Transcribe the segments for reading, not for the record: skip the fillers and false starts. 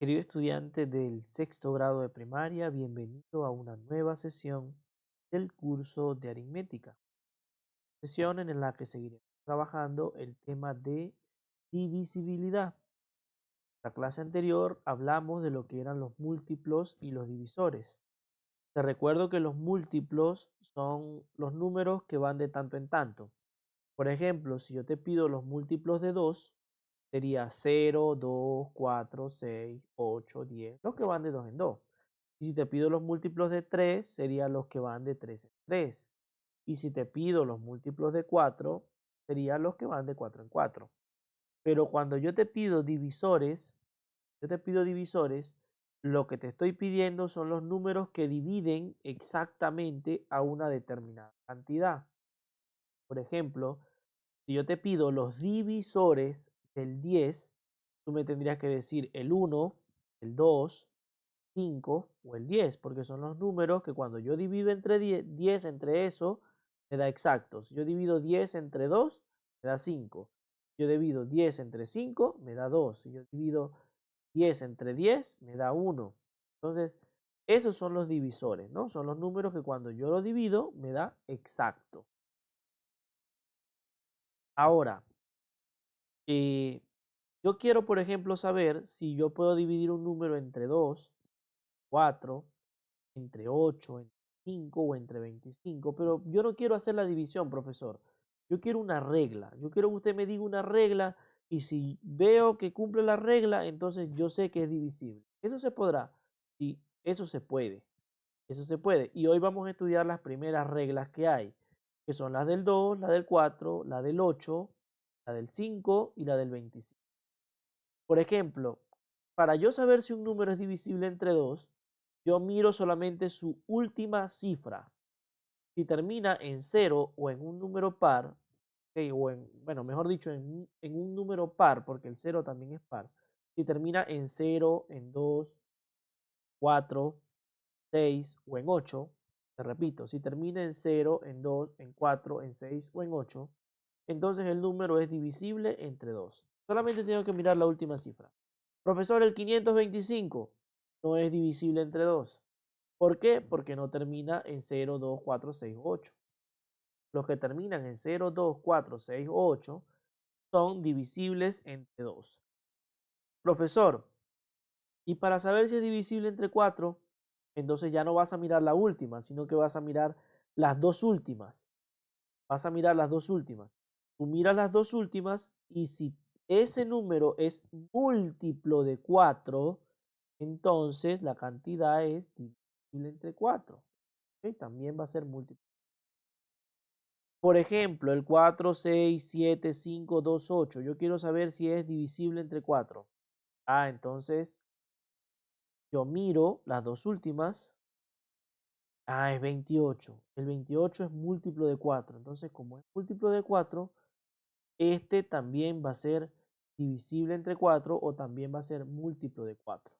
Querido estudiante del sexto grado de primaria, bienvenido a una nueva sesión del curso de aritmética. Sesión en la que seguiremos trabajando el tema de divisibilidad. En la clase anterior hablamos de lo que eran los múltiplos y los divisores. Te recuerdo que los múltiplos son los números que van de tanto en tanto. Por ejemplo, si yo te pido los múltiplos de 2, sería 0, 2, 4, 6, 8, 10, los que van de 2 en 2. Y si te pido los múltiplos de 3, serían los que van de 3 en 3. Y si te pido los múltiplos de 4, serían los que van de 4 en 4. Pero cuando yo te pido divisores, lo que te estoy pidiendo son los números que dividen exactamente a una determinada cantidad. Por ejemplo, si yo te pido los divisores del 10, tú me tendrías que decir el 1, el 2, 5 o el 10, porque son los números que cuando yo divido entre 10 entre eso, me da exacto. Si yo divido 10 entre 2, me da 5. Si yo divido 10 entre 5, me da 2. Si yo divido 10 entre 10, me da 1. Entonces, esos son los divisores, ¿no? Son los números que cuando yo lo divido, me da exacto. Ahora, eh, yo quiero, por ejemplo, saber si yo puedo dividir un número entre 2, 4, entre 8, entre 5 o entre 25, pero yo no quiero hacer la división, profesor. Yo quiero una regla. Yo quiero que usted me diga una regla y si veo que cumple la regla, entonces yo sé que es divisible. ¿Eso se podrá? Sí, eso se puede. Eso se puede. Y hoy vamos a estudiar las primeras reglas que hay, que son las del 2, la del 4, la del 8, la del 5 y la del 25. Por ejemplo, para yo saber si un número es divisible entre 2, yo miro solamente su última cifra. Si termina en 0 o en un número par, bueno, mejor dicho, en un número par, porque el 0 también es par. Si termina en 0, en 2, 4, 6 o en 8, te repito, si termina en 0, en 2, en 4, en 6 o en 8, entonces el número es divisible entre 2. Solamente tengo que mirar la última cifra. Profesor, el 525 no es divisible entre 2. ¿Por qué? Porque no termina en 0, 2, 4, 6 o 8. Los que terminan en 0, 2, 4, 6 o 8 son divisibles entre 2. Profesor, y para saber si es divisible entre 4, entonces ya no vas a mirar la última, sino que vas a mirar las dos últimas. Vas a mirar las dos últimas. Tú miras las dos últimas y si ese número es múltiplo de 4, entonces la cantidad es divisible entre 4. ¿Ok? También va a ser múltiplo. Por ejemplo, el 4, 6, 7, 5, 2, 8. Yo quiero saber si es divisible entre 4. Entonces yo miro las dos últimas. Es 28. El 28 es múltiplo de 4. Entonces, como es múltiplo de 4, este también va a ser divisible entre 4 o también va a ser múltiplo de 4.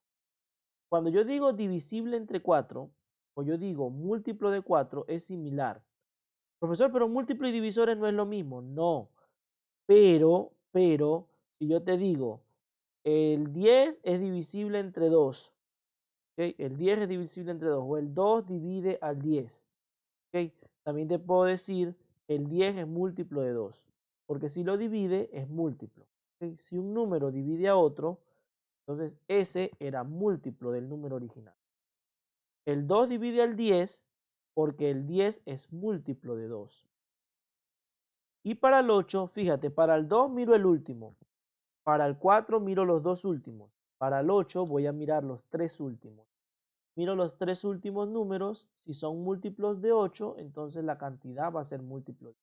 Cuando yo digo divisible entre 4 o yo digo múltiplo de 4 es similar. Profesor, pero múltiplo y divisores no es lo mismo. No, pero, si yo te digo el 10 es divisible entre 2, ¿ok? El 10 es divisible entre 2 o el 2 divide al 10. ¿Ok? También te puedo decir el 10 es múltiplo de 2, porque si lo divide es múltiplo. ¿Ok? Si un número divide a otro, entonces ese era múltiplo del número original. El 2 divide al 10 porque el 10 es múltiplo de 2. Y para el 8, fíjate, para el 2 miro el último, para el 4 miro los dos últimos, para el 8 voy a mirar los tres últimos. Miro los tres últimos números, si son múltiplos de 8, entonces la cantidad va a ser múltiplo.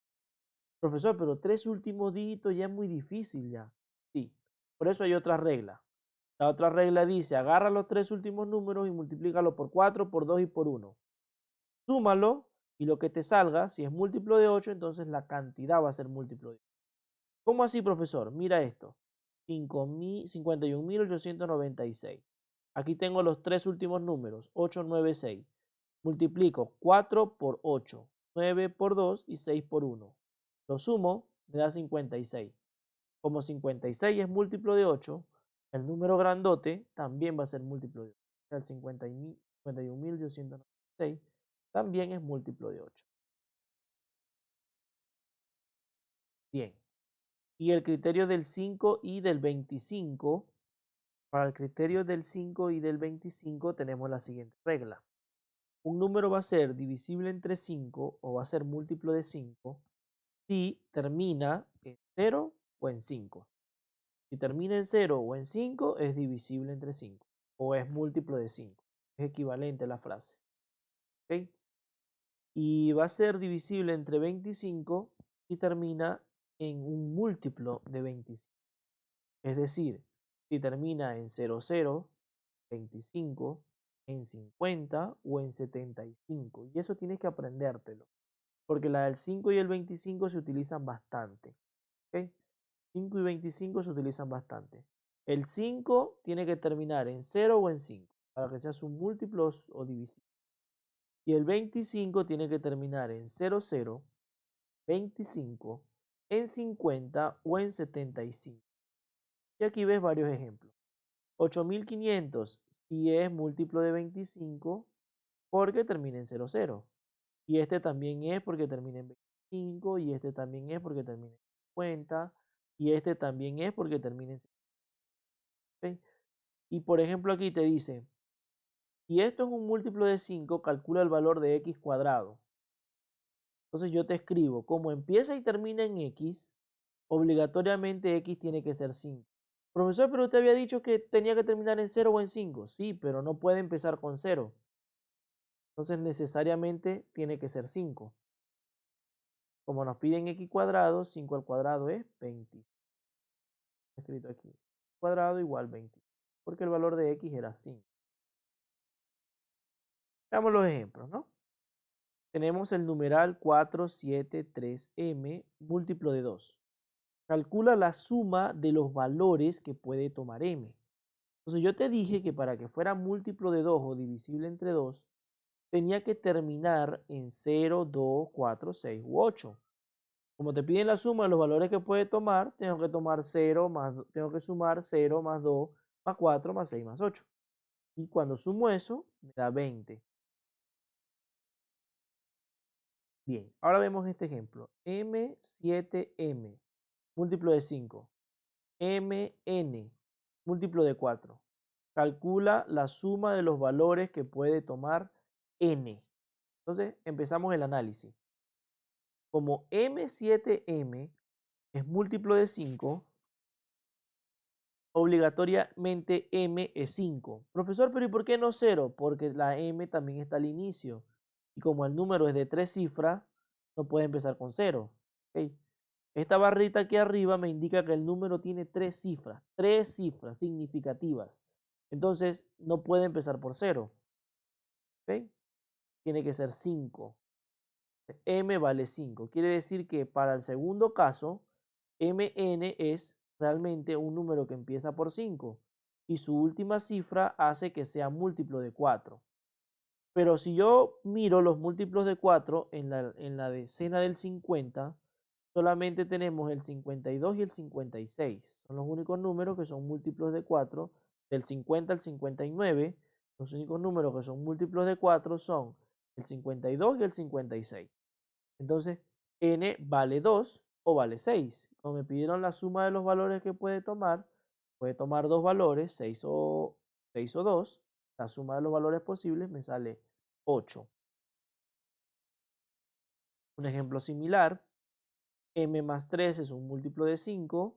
Profesor, pero tres últimos dígitos ya es muy difícil ya. Sí, por eso hay otra regla. La otra regla dice, agarra los tres últimos números y multiplícalo por 4, por 2 y por 1. Súmalo y lo que te salga, si es múltiplo de 8, entonces la cantidad va a ser múltiplo de 8. ¿Cómo así, profesor? Mira esto. 51.896. Aquí tengo los tres últimos números, 8, 9, 6. Multiplico 4 por 8, 9 por 2 y 6 por 1. Lo sumo, me da 56. Como 56 es múltiplo de 8, El número grandote también va a ser múltiplo de 8. O sea, el 51.296 también es múltiplo de 8. Bien. Y el criterio del 5 y del 25. Para el criterio del 5 y del 25 tenemos la siguiente regla. Un número va a ser divisible entre 5 o va a ser múltiplo de 5 si termina en 0 o en 5. Si termina en 0 o en 5 es divisible entre 5 o es múltiplo de 5. Es equivalente a la frase. ¿Okay? Y va a ser divisible entre 25 si termina en un múltiplo de 25. Es decir, si termina en 00, 25, en 50 o en 75. Y eso tienes que aprendértelo, porque la del 5 y el 25 se utilizan bastante. ¿Okay? 5 y 25 se utilizan bastante. El 5 tiene que terminar en 0 o en 5 para que sea su múltiplo o divisible. Y el 25 tiene que terminar en 00, 25, en 50 o en 75. Y aquí ves varios ejemplos. 8500 si es múltiplo de 25 porque termina en 00. Y este también es porque termina en 25 y este también es porque termina en 50 y este también es porque termina en 50. ¿Okay? Y por ejemplo aquí te dice, si esto es un múltiplo de 5, calcula el valor de x cuadrado. Entonces yo te escribo, como empieza y termina en x, obligatoriamente x tiene que ser 5. Profesor, pero usted había dicho que tenía que terminar en 0 o en 5. Sí, pero no puede empezar con 0. Entonces necesariamente tiene que ser 5. Como nos piden x cuadrado, 5 al cuadrado es 20. Escrito aquí. Cuadrado igual 20. Porque el valor de x era 5. Veamos los ejemplos, ¿no? Tenemos el numeral 473m múltiplo de 2. Calcula la suma de los valores que puede tomar m. Entonces yo te dije que para que fuera múltiplo de 2 o divisible entre 2, tenía que terminar en 0, 2, 4, 6 u 8. Como te piden la suma de los valores que puede tomar, tengo que tomar 0 más, tengo que sumar 0 más 2 más 4 más 6 más 8. Y cuando sumo eso, me da 20. Bien, ahora vemos este ejemplo. M7M, múltiplo de 5. MN, múltiplo de 4. Calcula la suma de los valores que puede tomar N. Entonces, empezamos el análisis. Como M7M es múltiplo de 5, obligatoriamente M es 5. Profesor, pero ¿y por qué no 0? Porque la M también está al inicio. Y como el número es de 3 cifras, no puede empezar con 0. ¿Okay? Esta barrita aquí arriba me indica que el número tiene 3 cifras significativas. Entonces, no puede empezar por 0. ¿Okay? Tiene que ser 5. M vale 5. Quiere decir que para el segundo caso, MN es realmente un número que empieza por 5 y su última cifra hace que sea múltiplo de 4. Pero si yo miro los múltiplos de 4 en la decena del 50, solamente tenemos el 52 y el 56. Son los únicos números que son múltiplos de 4. Del 50 al 59, los únicos números que son múltiplos de 4 son el 52 y el 56. Entonces, n vale 2 o vale 6. Como me pidieron la suma de los valores que puede tomar dos valores, 6 o 2. La suma de los valores posibles me sale 8. Un ejemplo similar, m más 3 es un múltiplo de 5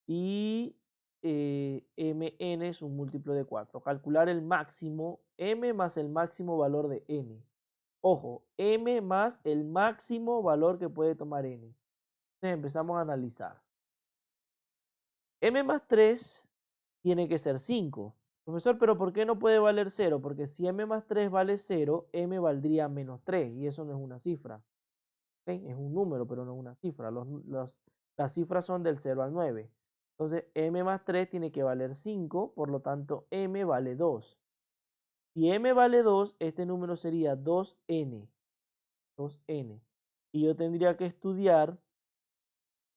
y mn es un múltiplo de 4. Calcular el máximo, m más el máximo valor de n. Ojo, m más el máximo valor que puede tomar n. Entonces empezamos a analizar. M más 3 tiene que ser 5. Profesor, pero ¿por qué no puede valer 0? Porque si m más 3 vale 0, m valdría menos 3 y eso no es una cifra. ¿Okay? Es un número, pero no es una cifra. Las cifras son del 0 al 9. Entonces, m más 3 tiene que valer 5, por lo tanto, m vale 2. Si m vale 2, este número sería 2n. 2n. Y yo tendría que estudiar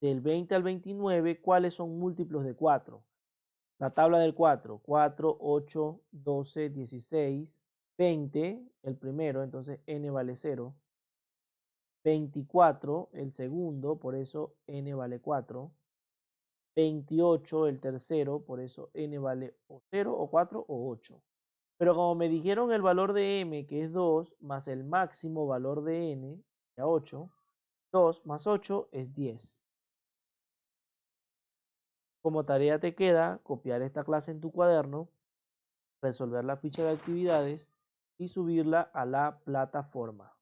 del 20 al 29 cuáles son múltiplos de 4. La tabla del 4, 4, 8, 12, 16, 20, el primero, entonces n vale 0. 24, el segundo, por eso n vale 4. 28, el tercero, por eso n vale o 0, o 4, o 8. Pero como me dijeron el valor de m, que es 2, más el máximo valor de n, que es 8, 2 más 8 es 10. Como tarea te queda copiar esta clase en tu cuaderno, resolver la ficha de actividades y subirla a la plataforma.